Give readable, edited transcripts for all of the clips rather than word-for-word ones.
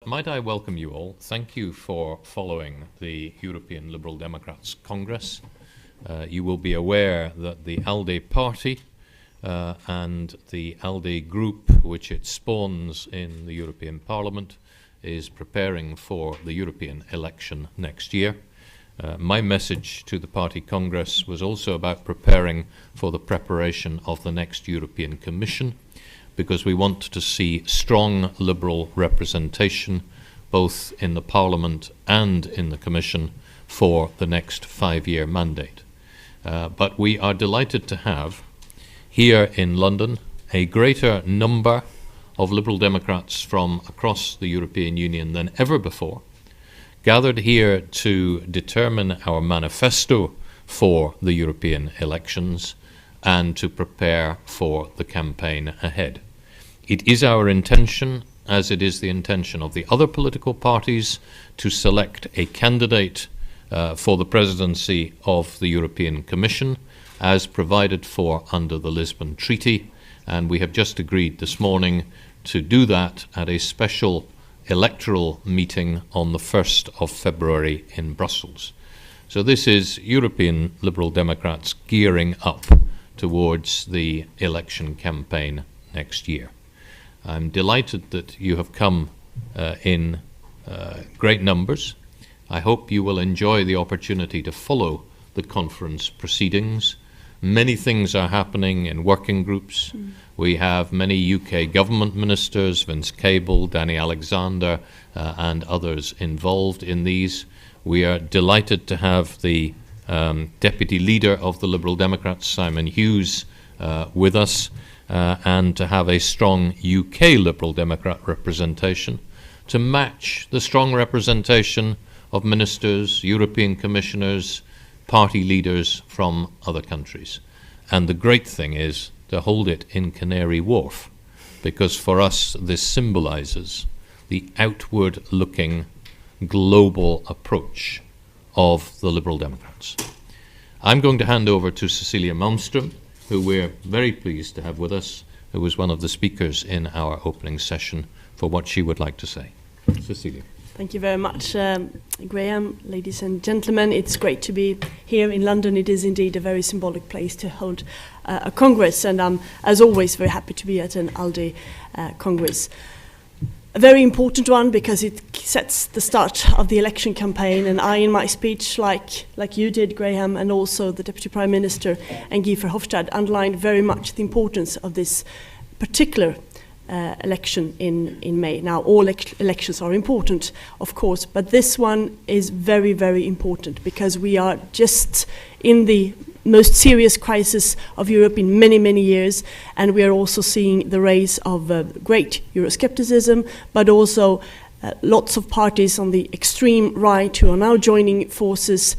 Might I welcome you all. Thank you for following the European Liberal Democrats Congress. You will be aware that the ALDE party and the ALDE group, which it spawns in the European Parliament, is preparing for the European election next year. My message to the party Congress was also about preparing for the preparation of the next European Commission, because we want to see strong Liberal representation both in the Parliament and in the Commission for the next 5-year mandate. But we are delighted to have here in London a greater number of Liberal Democrats from across the European Union than ever before, gathered here to determine our manifesto for the European elections and to prepare for the campaign ahead. It is our intention, as it is the intention of the other political parties, to select a candidate for the presidency of the European Commission, as provided for under the Lisbon Treaty, and we have just agreed this morning to do that at a special electoral meeting on the 1st of February in Brussels. So this is European Liberal Democrats gearing up towards the election campaign next year. I'm delighted that you have come in great numbers. I hope you will enjoy the opportunity to follow the conference proceedings. Many things are happening in working groups. We have many UK government ministers, Vince Cable, Danny Alexander, and others involved in these. We are delighted to have the Deputy Leader of the Liberal Democrats, Simon Hughes, with us, and to have a strong UK Liberal Democrat representation to match the strong representation of ministers, European commissioners, party leaders from other countries. And the great thing is to hold it in Canary Wharf, because for us this symbolises the outward-looking global approach of the Liberal Democrats. I'm going to hand over to Cecilia Malmström, who we're very pleased to have with us, who was one of the speakers in our opening session, for what she would like to say. Cecilia. Thank you very much, Graham. Ladies and gentlemen, it's great to be here in London. It is indeed a very symbolic place to hold a Congress, and I'm, as always, very happy to be at an ALDE Congress. A very important one because it sets the start of the election campaign, and I, in my speech, like you did, Graham, and also the Deputy Prime Minister and Guy Verhofstadt, underlined very much the importance of this particular election in May. Now, all elections are important, of course, but this one is very, very important because we are just in the most serious crisis of Europe in many, many years, and we are also seeing the rise of great Euroscepticism, but also lots of parties on the extreme right who are now joining forces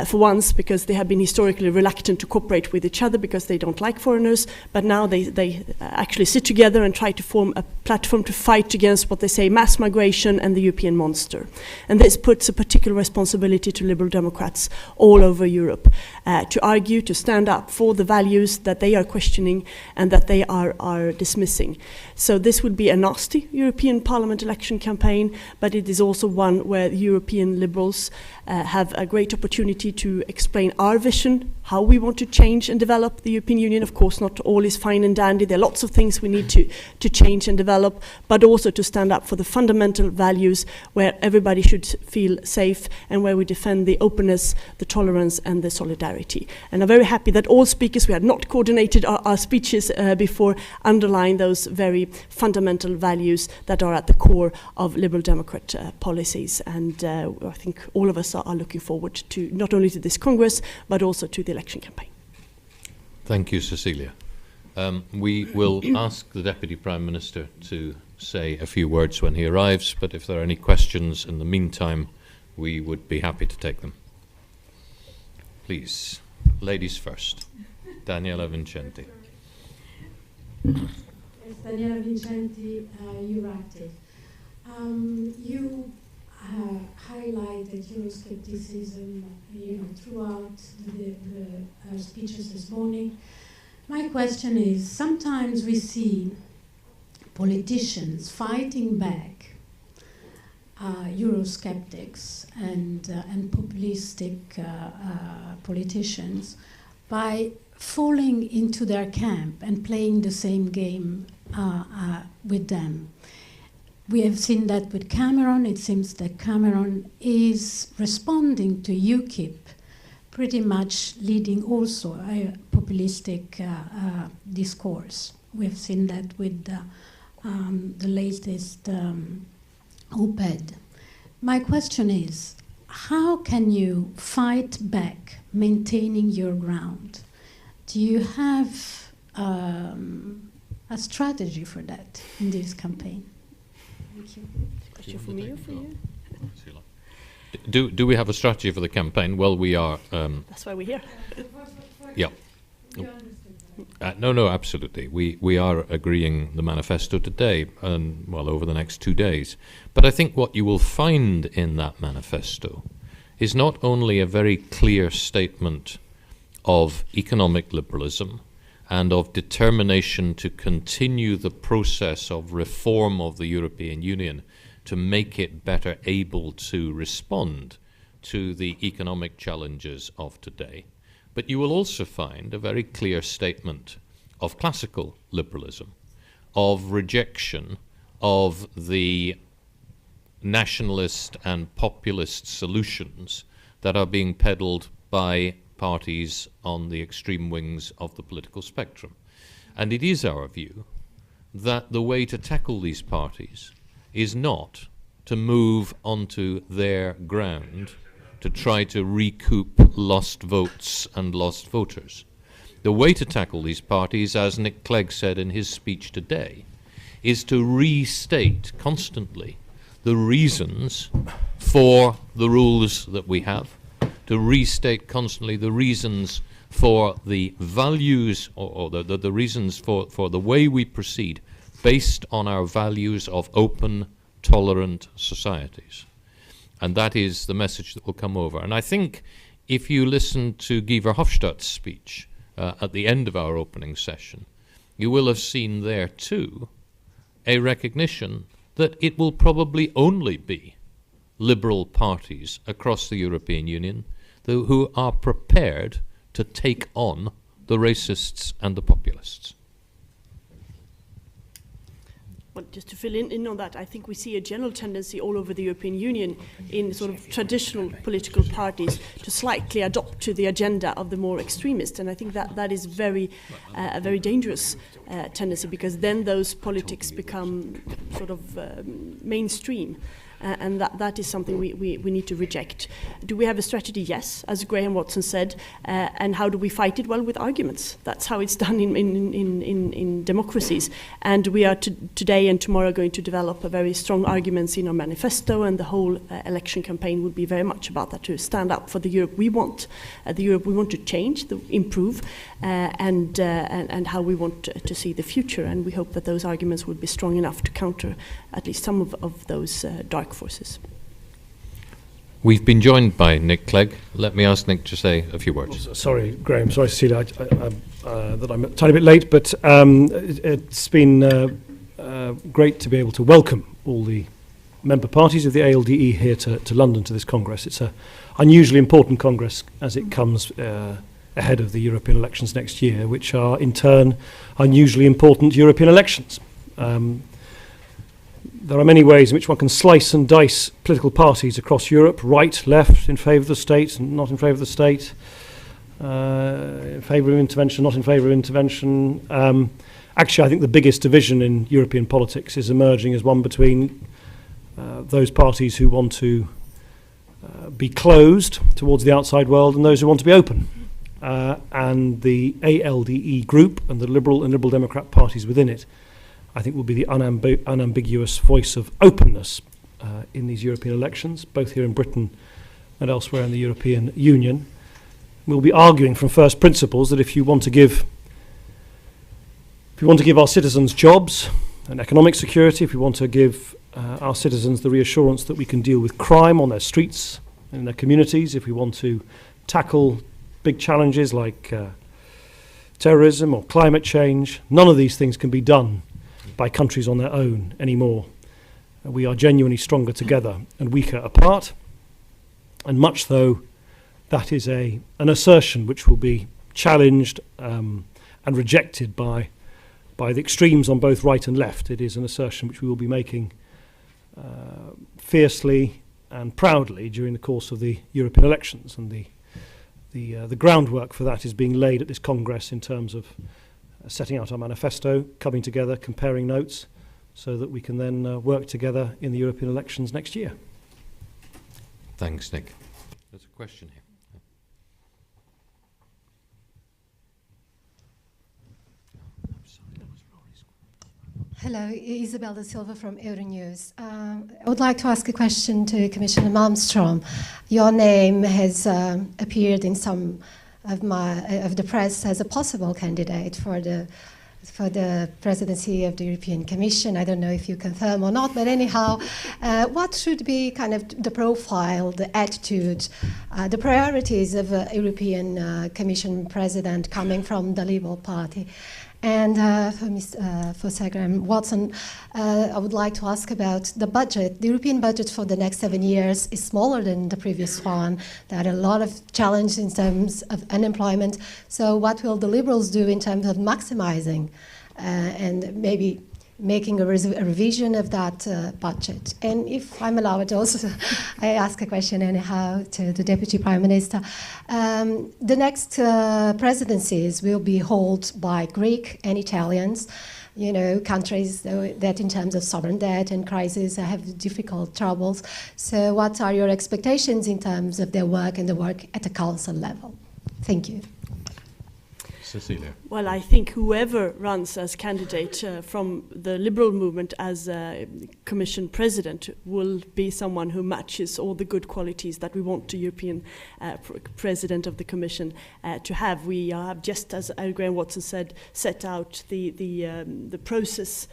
for once, because they have been historically reluctant to cooperate with each other because they don't like foreigners, but now they actually sit together and try to form a platform to fight against what they say mass migration and the European monster. And this puts a particular responsibility to Liberal Democrats all over Europe to argue, to stand up for the values that they are questioning and that they are dismissing. So this would be a nasty European Parliament election campaign, but it is also one where the European Liberals have a great opportunity to explain our vision, how we want to change and develop the European Union. Of course, not all is fine and dandy. There are lots of things we need to change and develop, but also to stand up for the fundamental values where everybody should feel safe and where we defend the openness, the tolerance, and the solidarity. And I'm very happy that all speakers, we had not coordinated our speeches before, underline those very fundamental values that are at the core of Liberal Democrat policies. And I think all of us are looking forward to not only to this Congress, but also to the election campaign. Thank you, Cecilia. We will ask the Deputy Prime Minister to say a few words when he arrives, but if there are any questions in the meantime, we would be happy to take them. Please, ladies first. Daniela Vincenti. Daniela Vincenti, Euractiv. You highlighted Euroscepticism, throughout the speeches this morning. My question is, sometimes we see politicians fighting back Eurosceptics and populistic politicians by falling into their camp and playing the same game with them. We have seen that with Cameron. It seems that Cameron is responding to UKIP, pretty much leading also a populistic discourse. We have seen that with the latest op-ed. My question is, how can you fight back, maintaining your ground? Do you have a strategy for that in this campaign? Thank you. Question for me or for you? Do we have a strategy for the campaign? Well, we are... That's why we're here. Yeah. No, absolutely. We are agreeing the manifesto today, and well, over the next 2 days. But I think what you will find in that manifesto is not only a very clear statement of economic liberalism and of determination to continue the process of reform of the European Union to make it better able to respond to the economic challenges of today. But you will also find a very clear statement of classical liberalism, of rejection of the nationalist and populist solutions that are being peddled by parties on the extreme wings of the political spectrum. And it is our view that the way to tackle these parties is not to move onto their ground to try to recoup lost votes and lost voters. The way to tackle these parties, as Nick Clegg said in his speech today, is to restate constantly the reasons for the rules that we have, to restate constantly the reasons for the values or the reasons for the way we proceed based on our values of open, tolerant societies. And that is the message that will come over. And I think if you listen to Guy Verhofstadt's speech at the end of our opening session, you will have seen there too a recognition that it will probably only be liberal parties across the European Union who are prepared to take on the racists and the populists. Well, just to fill in on that, I think we see a general tendency all over the European Union in sort of traditional political parties to slightly adopt to the agenda of the more extremist. And I think that is a very dangerous tendency, because then those politics become sort of mainstream. And that is something we need to reject. Do we have a strategy? Yes, as Graham Watson said. And how do we fight it? Well, with arguments. That's how it's done in democracies. And we are today and tomorrow going to develop a very strong arguments in our manifesto, and the whole election campaign will be very much about that, to stand up for the Europe we want, the Europe we want to change, improve, and how we want to see the future. And we hope that those arguments will be strong enough to counter at least some of those dark forces. We've been joined by Nick Clegg. Let me ask Nick to say a few words. Sorry, Graham. Sorry, Cecilia, that I'm a tiny bit late, but it's been great to be able to welcome all the member parties of the ALDE here to London to this Congress. It's an unusually important Congress as it comes ahead of the European elections next year, which are in turn unusually important European elections. There are many ways in which one can slice and dice political parties across Europe, right, left, in favour of the state, and not in favour of the state, in favour of intervention, not in favour of intervention. Actually, I think the biggest division in European politics is emerging as one between those parties who want to be closed towards the outside world and those who want to be open. And the ALDE group and the Liberal and Liberal Democrat parties within it, I think, will be the unambiguous voice of openness in these European elections, both here in Britain and elsewhere in the European Union. We'll be arguing from first principles that if you want to give our citizens jobs and economic security, if we want to give our citizens the reassurance that we can deal with crime on their streets and in their communities, if we want to tackle big challenges like terrorism or climate change, none of these things can be done by countries on their own anymore. We are genuinely stronger together and weaker apart. And much though that is an assertion which will be challenged and rejected by the extremes on both right and left, it is an assertion which we will be making fiercely and proudly during the course of the European elections. And the groundwork for that is being laid at this Congress in terms of setting out our manifesto, coming together, comparing notes, so that we can then work together in the European elections next year. Thanks, Nick. There's a question here. Hello, Isabel da Silva from Euronews. I would like to ask a question to Commissioner Malmström. Your name has appeared in some of the press as a possible candidate for the presidency of the European Commission. I don't know if you confirm or not, but anyhow, what should be kind of the profile, the attitude, the priorities of a European Commission president coming from the Liberal Party? And for Sir Graham Watson, I would like to ask about the budget. The European budget for the next 7 years is smaller than the previous one. There are a lot of challenges in terms of unemployment. So what will the Liberals do in terms of maximizing and maybe making a revision of that budget? And if I'm allowed also, I ask a question anyhow to the Deputy Prime Minister. The next presidencies will be held by Greek and Italians, you know, countries that in terms of sovereign debt and crisis have difficult troubles. So what are your expectations in terms of their work and the work at the council level? Thank you. Cecilia. Well, I think whoever runs as candidate from the Liberal movement as Commission President will be someone who matches all the good qualities that we want the European President of the Commission to have. We have, just as Graham Watson said, set out the process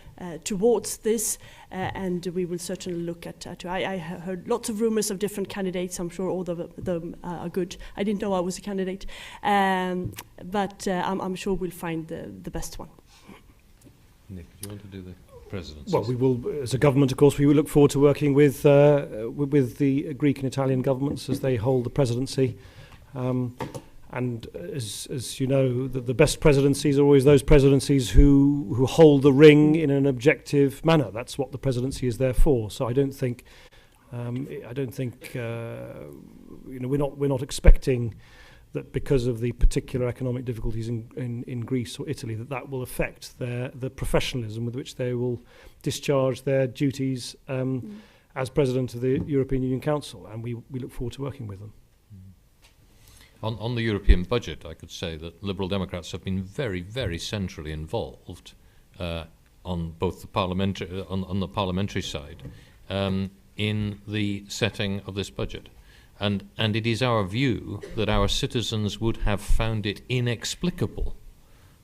towards this, and we will certainly look at. I heard lots of rumours of different candidates. I'm sure all of them are good. I didn't know I was a candidate, but I'm sure we'll find the best one. Nick, do you want to do the presidency? Well, we will, as a government, of course, we will look forward to working with the Greek and Italian governments as they hold the presidency. And as you know, the best presidencies are always those presidencies who hold the ring in an objective manner. That's what the presidency is there for. So I don't think you know, we're not expecting that because of the particular economic difficulties in Greece or Italy that will affect the professionalism with which they will discharge their duties as president of the European Union Council, and we look forward to working with them. On the European budget, I could say that Liberal Democrats have been very, very centrally involved on both the parliamentary side in the setting of this budget. And it is our view that our citizens would have found it inexplicable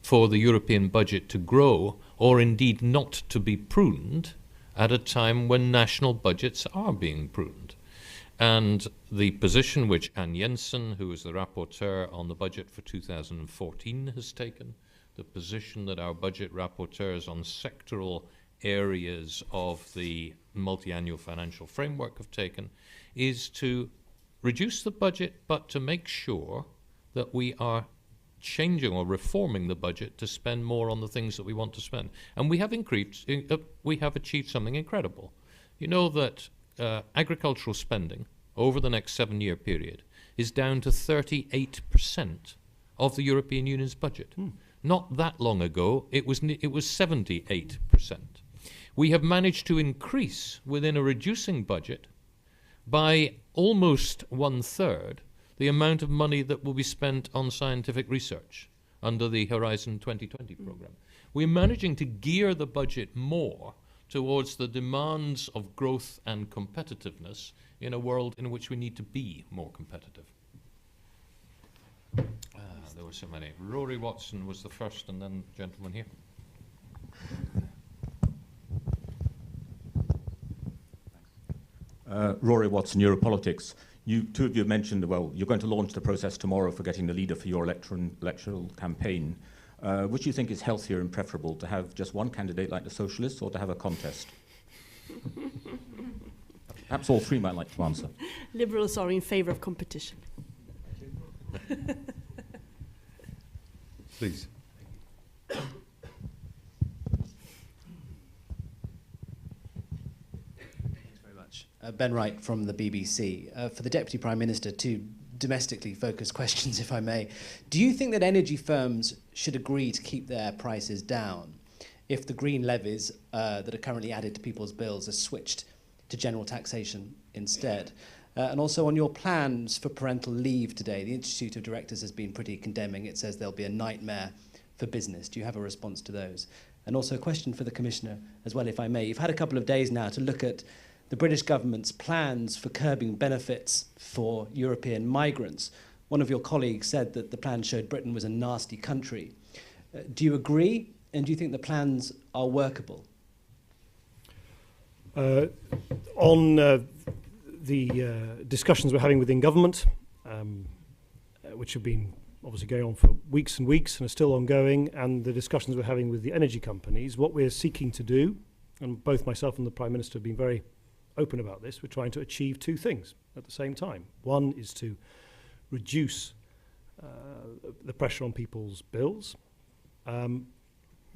for the European budget to grow, or indeed not to be pruned, at a time when national budgets are being pruned. And the position which Anne Jensen, who is the rapporteur on the budget for 2014, has taken, the position that our budget rapporteurs on sectoral areas of the multi-annual financial framework have taken, is to reduce the budget, but to make sure that we are changing or reforming the budget to spend more on the things that we want to spend. And we have achieved something incredible. You know that agricultural spending over the next 7-year period is down to 38% of the European Union's budget. Not that long ago, it was 78%. We have managed to increase, within a reducing budget, by almost 1/3 the amount of money that will be spent on scientific research under the Horizon 2020 programme. We're managing to gear the budget more towards the demands of growth and competitiveness in a world in which we need to be more competitive. There were so many. Rory Watson was the first, and then gentleman here. Rory Watson, Europolitics. Two of you mentioned, well, you're going to launch the process tomorrow for getting the leader for your electoral campaign. Which do you think is healthier and preferable, to have just one candidate like the Socialists or to have a contest? Perhaps all three might like to answer. Liberals are in favour of competition. Please. Thanks very much. Ben Wright from the BBC. For the Deputy Prime Minister, two domestically focused questions, if I may. Do you think that energy firms should agree to keep their prices down if the green levies that are currently added to people's bills are switched to general taxation instead? And also on your plans for parental leave today, the Institute of Directors has been pretty condemning. It says there'll be a nightmare for business. Do you have a response to those? And also a question for the Commissioner as well, if I may. You've had a couple of days now to look at the British government's plans for curbing benefits for European migrants. One of your colleagues said that the plan showed Britain was a nasty country. Do you agree? And do you think the plans are workable? On the discussions we're having within government, which have been obviously going on for weeks and weeks and are still ongoing, and the discussions we're having with the energy companies, what we're seeking to do, and both myself and the Prime Minister have been very open about this, we're trying to achieve two things at the same time. One is to reduce the pressure on people's bills,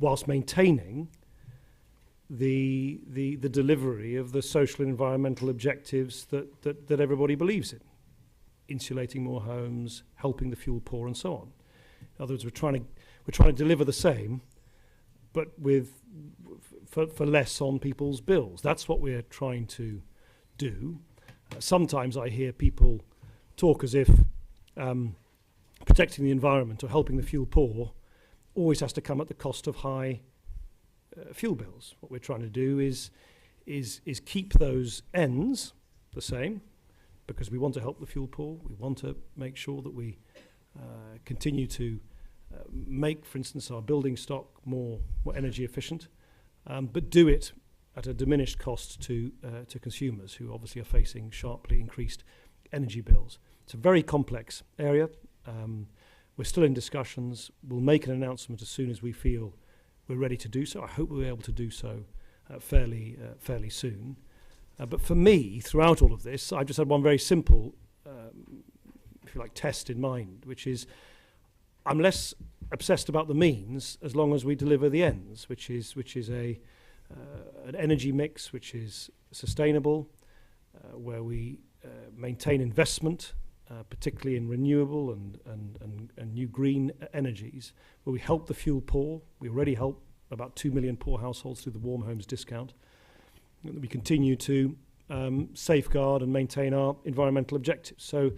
whilst maintaining the delivery of the social and environmental objectives that everybody believes in. Insulating more homes, helping the fuel poor, and so on. In other words, we're trying to deliver the same, but for less on people's bills. That's what we're trying to do. Sometimes I hear people talk as if protecting the environment or helping the fuel poor always has to come at the cost of high fuel bills. What we're trying to do is keep those ends the same, because we want to help the fuel poor. We want to make sure that we continue to make, for instance, our building stock more energy efficient, but do it at a diminished cost to consumers who obviously are facing sharply increased energy bills. It's a very complex area. We're still in discussions. We'll make an announcement as soon as we feel we're ready to do so. I hope we'll be able to do so fairly soon. But for me, throughout all of this, I've just had one very simple, if you like, test in mind, which is I'm less obsessed about the means as long as we deliver the ends, which is an energy mix which is sustainable, where we maintain investment, particularly in renewable and new green energies, where we help the fuel poor. We already help about 2 million poor households through the Warm Homes discount. We continue to safeguard and maintain our environmental objectives. So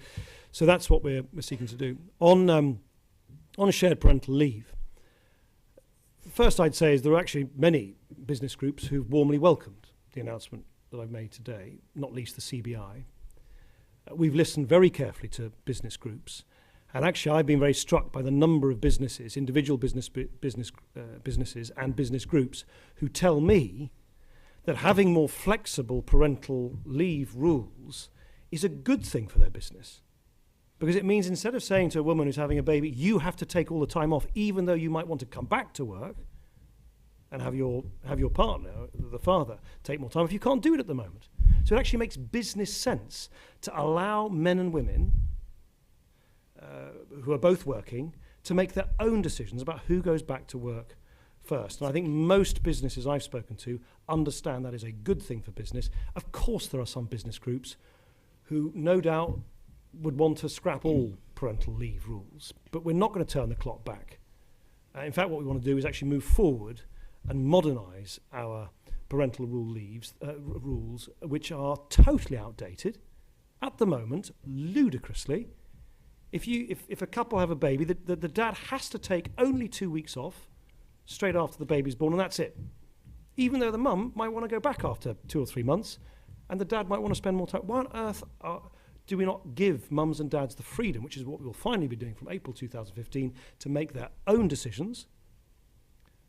that's what we're seeking to do. On shared parental leave, first I'd say is there are actually many business groups who've warmly welcomed the announcement that I've made today, not least the CBI. We've listened very carefully to business groups, and actually I've been very struck by the number of businesses, individual businesses and business groups who tell me that having more flexible parental leave rules is a good thing for their business. Because it means instead of saying to a woman who's having a baby, you have to take all the time off, even though you might want to come back to work and have your partner, the father, take more time off, you can't do it at the moment. So it actually makes business sense to allow men and women who are both working to make their own decisions about who goes back to work first. And I think most businesses I've spoken to understand that is a good thing for business. Of course there are some business groups who no doubt would want to scrap all parental leave rules, but we're not going to turn the clock back. In fact, what we want to do is actually move forward and modernise our parental rules, which are totally outdated at the moment, ludicrously. If a couple have a baby, the dad has to take only 2 weeks off straight after the baby's born, and that's it. Even though the mum might want to go back after 2 or 3 months, and the dad might want to spend more time. Why on earth do we not give mums and dads the freedom, which is what we'll finally be doing from April 2015, to make their own decisions?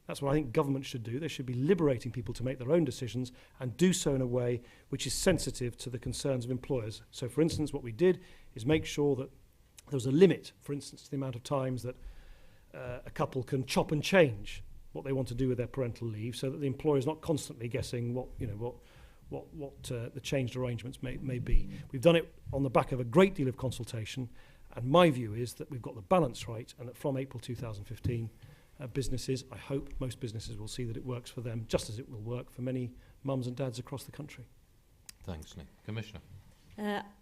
That's what I think government should do. They should be liberating people to make their own decisions and do so in a way which is sensitive to the concerns of employers. So, for instance, what we did is make sure that there was a limit, for instance, to the amount of times that a couple can chop and change what they want to do with their parental leave, so that the employer is not constantly guessing the changed arrangements may be. We've done it on the back of a great deal of consultation, and my view is that we've got the balance right, and that from April 2015, businesses, I hope most businesses will see that it works for them, just as it will work for many mums and dads across the country. Thanks, Nick. Commissioner.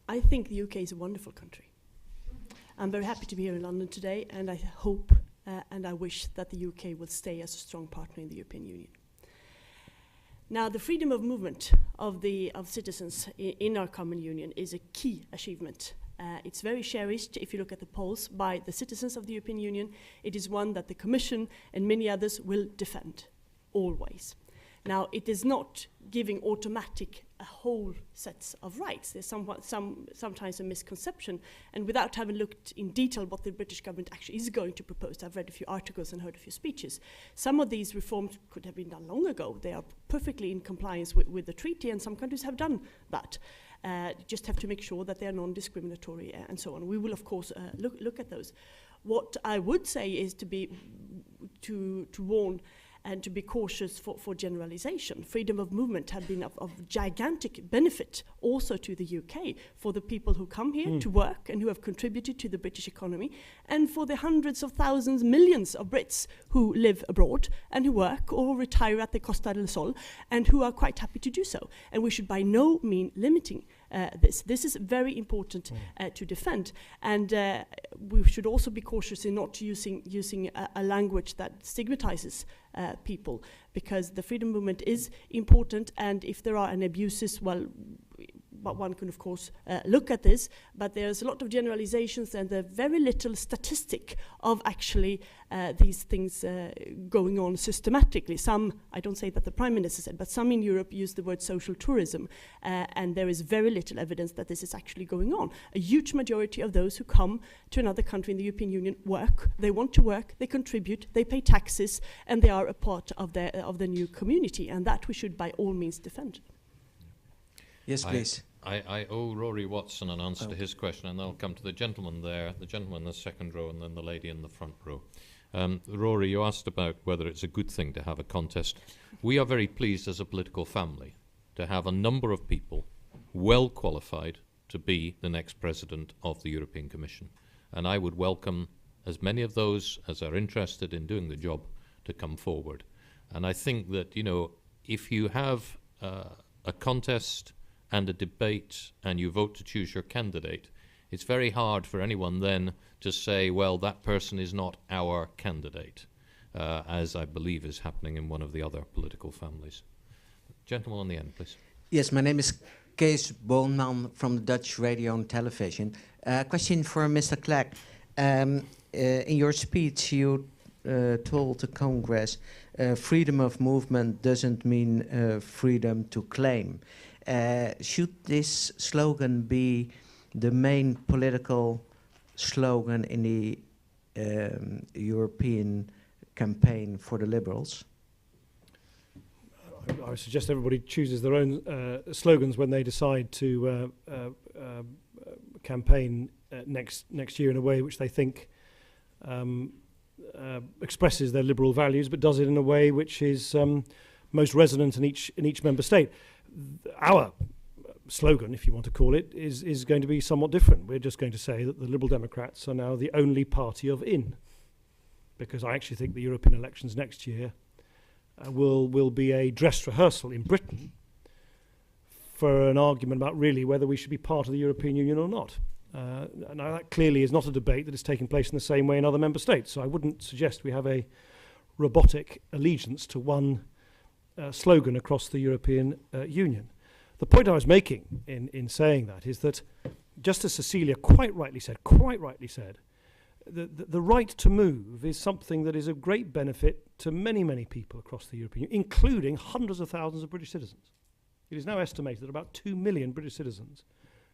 I think the UK is a wonderful country. I'm very happy to be here in London today, and I hope and I wish that the UK will stay as a strong partner in the European Union. Now, the freedom of movement of citizens in our common union is a key achievement. It's very cherished, if you look at the polls, by the citizens of the European Union. It is one that the Commission and many others will defend, always. Now, it is not giving automatic a whole sets of rights. There's sometimes a misconception, and without having looked in detail what the British government actually is going to propose, I've read a few articles and heard a few speeches. Some of these reforms could have been done long ago. They are perfectly in compliance with the treaty, and some countries have done that. Just have to make sure that they are non-discriminatory and so on. We will, of course, look at those. What I would say is to warn and to be cautious for generalization. Freedom of movement have been of gigantic benefit also to the UK for the people who come here to work and who have contributed to the British economy, and for the hundreds of thousands, millions of Brits who live abroad and who work or retire at the Costa del Sol and who are quite happy to do so. And we should by no means limiting this. This is very important to defend, and we should also be cautious in not using a language that stigmatizes people, because the freedom movement is important, and if there are any abuses, well, one can of course look at this, but there's a lot of generalizations and very little statistic of actually these things going on systematically. Some, I don't say that the Prime Minister said, but some in Europe use the word social tourism, and there is very little evidence that this is actually going on. A huge majority of those who come to another country in the European Union work, they want to work, they contribute, they pay taxes, and they are a part of the new community, and that we should by all means defend. Yes, please. I owe Rory Watson an answer to his question, and I'll come to the gentleman there, the gentleman in the second row, and then the lady in the front row. Rory, you asked about whether it's a good thing to have a contest. We are very pleased as a political family to have a number of people well qualified to be the next president of the European Commission. And I would welcome as many of those as are interested in doing the job to come forward. And I think that, you know, if you have a contest and a debate and you vote to choose your candidate, it's very hard for anyone then to say, well, that person is not our candidate, as I believe is happening in one of the other political families. Gentleman on the end, please. Yes, my name is Kees Boonman from the Dutch Radio and Television. Question for Mr. Clegg. In your speech, you told the Congress freedom of movement doesn't mean freedom to claim. Should this slogan be the main political slogan in the European campaign for the Liberals? I would suggest everybody chooses their own slogans when they decide to campaign next year in a way which they think expresses their liberal values, but does it in a way which is most resonant in each member state. Our slogan, if you want to call it, is going to be somewhat different. We're just going to say that the Liberal Democrats are now the only party of in, because I actually think the European elections next year will be a dress rehearsal in Britain for an argument about really whether we should be part of the European Union or not. Now that clearly is not a debate that is taking place in the same way in other member states, so I wouldn't suggest we have a robotic allegiance to one slogan across the European Union. The point I was making in saying that is that, just as Cecilia quite rightly said, the right to move is something that is of great benefit to many, many people across the European Union, including hundreds of thousands of British citizens. It is now estimated that about 2 million British citizens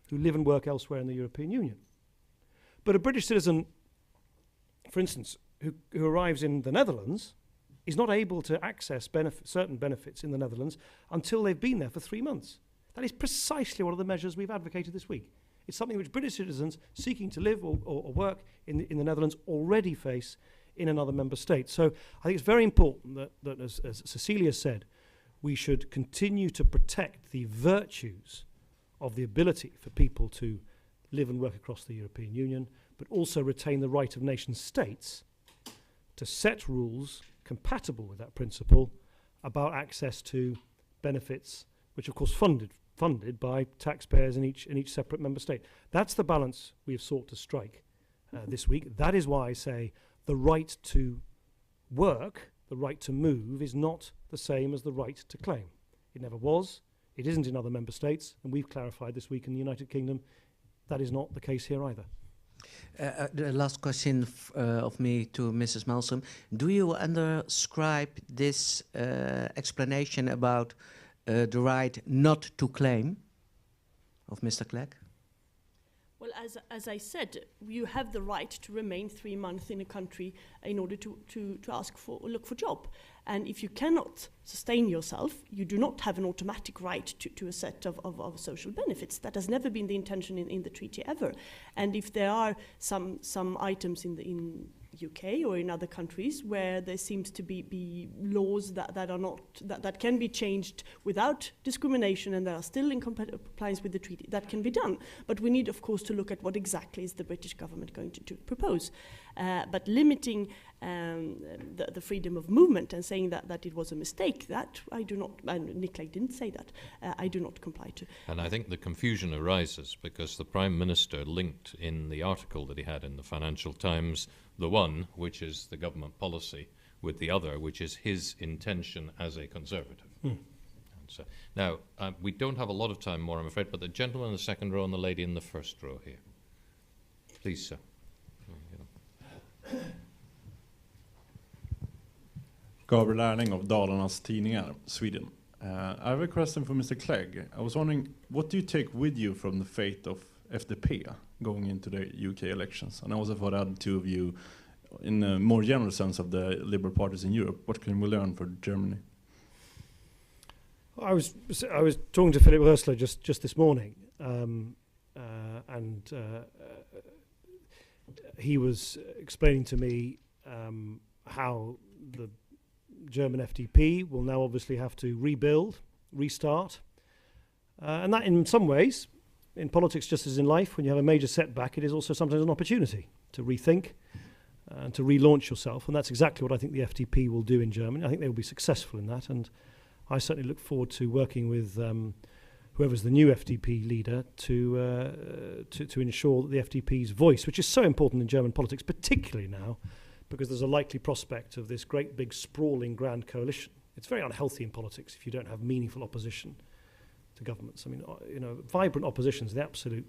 who live and work elsewhere in the European Union. But a British citizen, for instance, who arrives in the Netherlands is not able to access certain benefits in the Netherlands until they've been there for 3 months. That is precisely one of the measures we've advocated this week. It's something which British citizens seeking to live or work in the Netherlands already face in another member state. So I think it's very important that as Cecilia said, we should continue to protect the virtues of the ability for people to live and work across the European Union, but also retain the right of nation states to set rules compatible with that principle about access to benefits, which of course funded by taxpayers in each separate member state. That's the balance we have sought to strike this week. That is why I say the right to work, the right to move, is not the same as the right to claim. It never was. It isn't in other member states, and we've clarified this week in the United Kingdom that is not the case here either. The last question of me to Mrs. Malmström. Do you underscribe this explanation about the right not to claim of Mr. Clegg? Well, as I said, you have the right to remain 3 months in a country in order to look for job. And if you cannot sustain yourself, you do not have an automatic right to a set of social benefits. That has never been the intention in the treaty ever. And if there are some items in UK or in other countries where there seems to be laws that can be changed without discrimination and that are still in compliance with the treaty, that can be done. But we need, of course, to look at what exactly is the British government going to propose. But limiting the freedom of movement and saying that it was a mistake, that I do not, and Nick Clegg didn't say that, I do not comply to. And I think the confusion arises because the Prime Minister linked in the article that he had in the Financial Times the one, which is the government policy, with the other, which is his intention as a Conservative. And so, now, we don't have a lot of time more, I'm afraid, but the gentleman in the second row and the lady in the first row here. Please, sir. Gabriel Erling of Dalarnas Tidningar, Sweden. I have a question for Mr. Clegg. I was wondering, what do you take with you from the fate of FDP going into the UK elections? And also for the other two of you, in a more general sense of the liberal parties in Europe, what can we learn for Germany? I was talking to Philip Rösler just this morning, and he was explaining to me how the German FDP will now obviously have to rebuild, restart, and that in some ways, in politics just as in life, when you have a major setback, it is also sometimes an opportunity to rethink and to relaunch yourself, and that's exactly what I think the FDP will do in Germany. I think they will be successful in that, and I certainly look forward to working with whoever's the new FDP leader to ensure that the FDP's voice, which is so important in German politics, particularly now, because there's a likely prospect of this great big sprawling grand coalition. It's very unhealthy in politics if you don't have meaningful opposition to governments. I mean, vibrant opposition is the absolute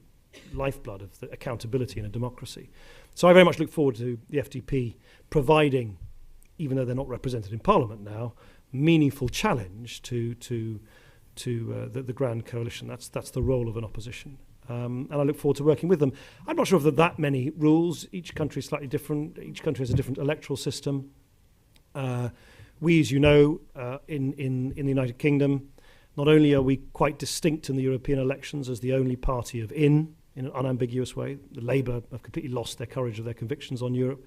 lifeblood of the accountability in a democracy. So I very much look forward to the FDP providing, even though they're not represented in Parliament now, meaningful challenge to the grand coalition. That's the role of an opposition. And I look forward to working with them. I'm not sure if there are that many rules. Each country is slightly different. Each country has a different electoral system. We, as you know, in the United Kingdom, not only are we quite distinct in the European elections as the only party of in an unambiguous way. The Labour have completely lost their courage of their convictions on Europe.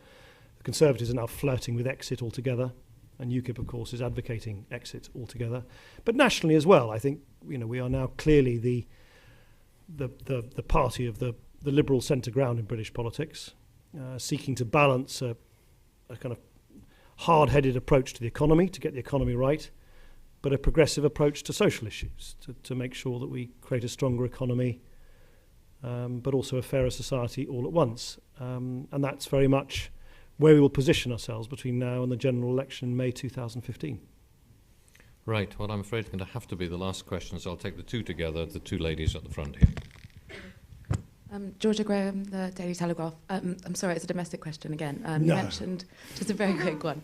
The Conservatives are now flirting with exit altogether. And UKIP, of course, is advocating exit altogether. But nationally as well, I think we are now clearly the party of the liberal centre ground in British politics, seeking to balance a kind of hard-headed approach to the economy, to get the economy right, but a progressive approach to social issues, to make sure that we create a stronger economy, but also a fairer society all at once. And that's very much where we will position ourselves between now and the general election in May 2015. Right, well, I'm afraid it's going to have to be the last question, so I'll take the two together, the two ladies at the front here. Georgia Graham, the Daily Telegraph. I'm sorry, it's a domestic question again. No. You mentioned, just a very quick one.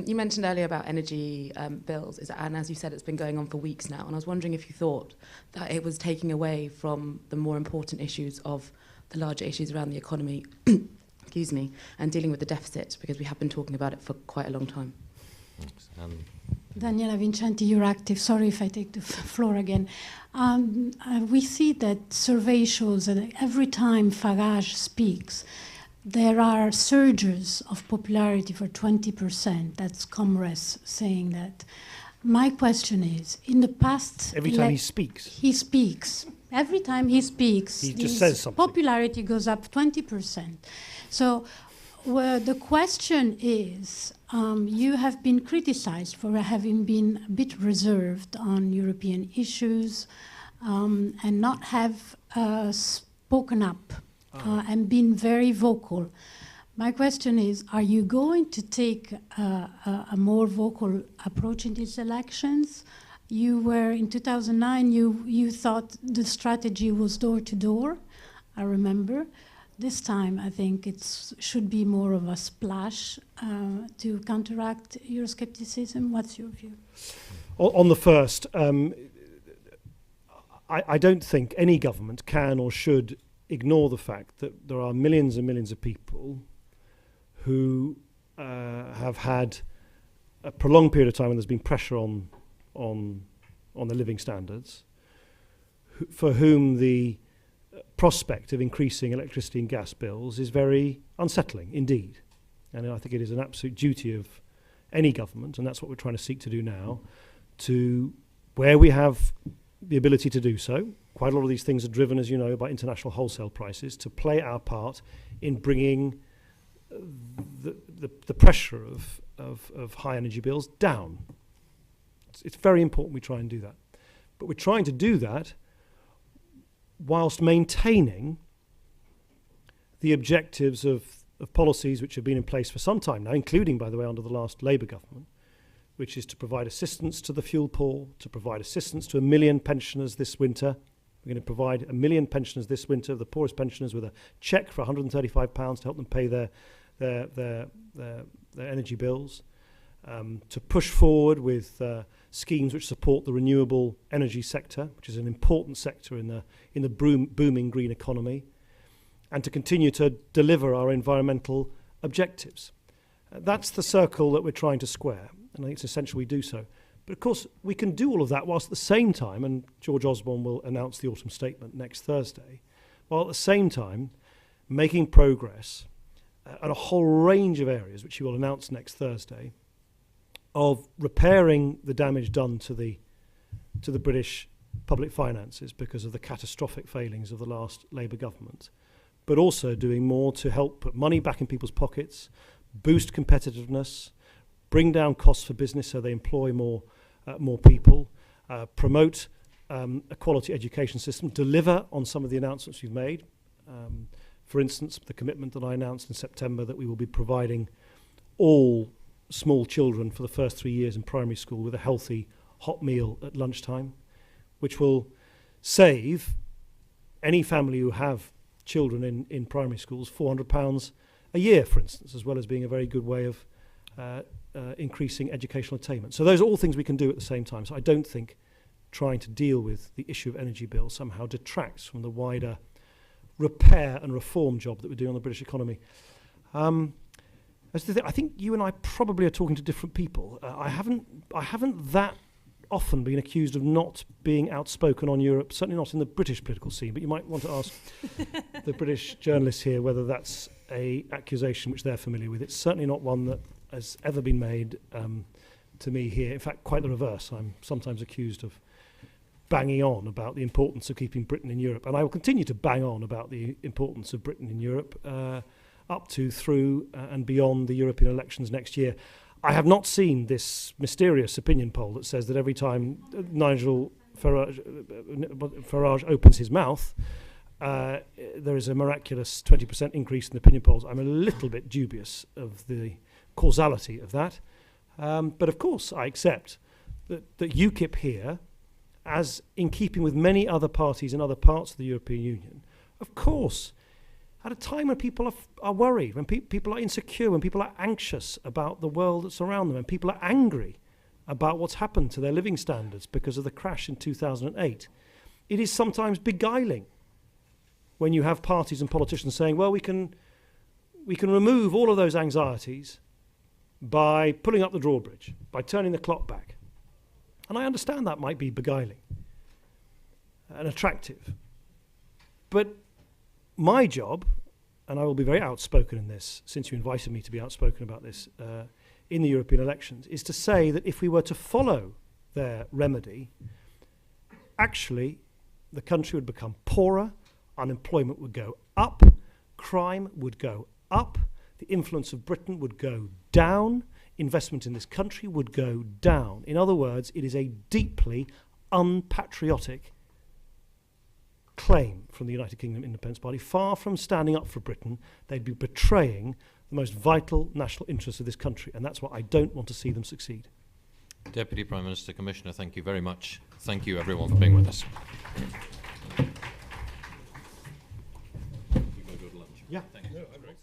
You mentioned earlier about energy bills, and as you said, it's been going on for weeks now, and I was wondering if you thought that it was taking away from the more important issues of the larger issues around the economy, excuse me, and dealing with the deficit, because we have been talking about it for quite a long time. Thanks. Daniela Vincenti, Euractiv. Sorry if I take the floor again. We see that survey shows that every time Farage speaks, there are surges of popularity for 20%. That's Comres saying that. My question is, in the past... Every time he speaks. He speaks. Every time he speaks, he just his says something. popularity goes up 20%. So the question is, you have been criticized for having been a bit reserved on European issues and not have spoken up and been very vocal. My question is, are you going to take a more vocal approach in these elections? You were, in 2009, you thought the strategy was door to door, I remember. This time, I think it should be more of a splash to counteract Euroscepticism. What's your view? On the first, I don't think any government can or should ignore the fact that there are millions and millions of people who have had a prolonged period of time when there's been pressure on the living standards, for whom the prospect of increasing electricity and gas bills is very unsettling indeed. And I think it is an absolute duty of any government, and that's what we're trying to seek to do now, to, where we have the ability to do so, quite a lot of these things are driven, as you know, by international wholesale prices, to play our part in bringing the pressure of high energy bills down. It's very important we try and do that. But we're trying to do that whilst maintaining the objectives of policies which have been in place for some time now, including, by the way, under the last Labour government, which is to provide assistance to the fuel poor, to provide assistance to 1 million pensioners this winter. We're going to provide 1 million pensioners this winter, the poorest pensioners, with a cheque for £135 to help them pay their energy bills, to push forward with schemes which support the renewable energy sector, which is an important sector in the booming green economy, and to continue to deliver our environmental objectives. That's the circle that we're trying to square, and I think it's essential we do so. But of course, we can do all of that whilst at the same time, and George Osborne will announce the autumn statement next Thursday, while at the same time making progress on a whole range of areas, which he will announce next Thursday, of repairing the damage done to the British public finances because of the catastrophic failings of the last Labour government, but also doing more to help put money back in people's pockets, boost competitiveness, bring down costs for business so they employ more people, promote a quality education system, deliver on some of the announcements we've made. For instance, the commitment that I announced in September that we will be providing all small children for the first 3 years in primary school with a healthy hot meal at lunchtime, which will save any family who have children in primary schools £400 a year, for instance, as well as being a very good way of increasing educational attainment. So those are all things we can do at the same time. So I don't think trying to deal with the issue of energy bills somehow detracts from the wider repair and reform job that we're doing on the British economy. I think you and I probably are talking to different people. I haven't that often been accused of not being outspoken on Europe, certainly not in the British political scene, but you might want to ask the British journalists here whether that's an accusation which they're familiar with. It's certainly not one that has ever been made to me here. In fact, quite the reverse. I'm sometimes accused of banging on about the importance of keeping Britain in Europe, and I will continue to bang on about the importance of Britain in Europe up to, through, and beyond the European elections next year. I have not seen this mysterious opinion poll that says that every time Nigel Farage opens his mouth, there is a miraculous 20% increase in the opinion polls. I'm a little bit dubious of the causality of that. But of course, I accept that UKIP here, as in keeping with many other parties in other parts of the European Union, of course, at a time when people are worried, when people are insecure, when people are anxious about the world that's around them, and people are angry about what's happened to their living standards because of the crash in 2008, it is sometimes beguiling when you have parties and politicians saying, well, we can remove all of those anxieties by pulling up the drawbridge, by turning the clock back. And I understand that might be beguiling and attractive. But my job, and I will be very outspoken in this, since you invited me to be outspoken about this in the European elections, is to say that if we were to follow their remedy, actually the country would become poorer, unemployment would go up, crime would go up, the influence of Britain would go down, investment in this country would go down. In other words, it is a deeply unpatriotic claim from the United Kingdom Independence Party. Far from standing up for Britain, they'd be betraying the most vital national interests of this country, and that's why I don't want to see them succeed. Deputy Prime Minister, Commissioner, thank you very much. Thank you everyone for being with us. Yeah. Thank you. No, I agree.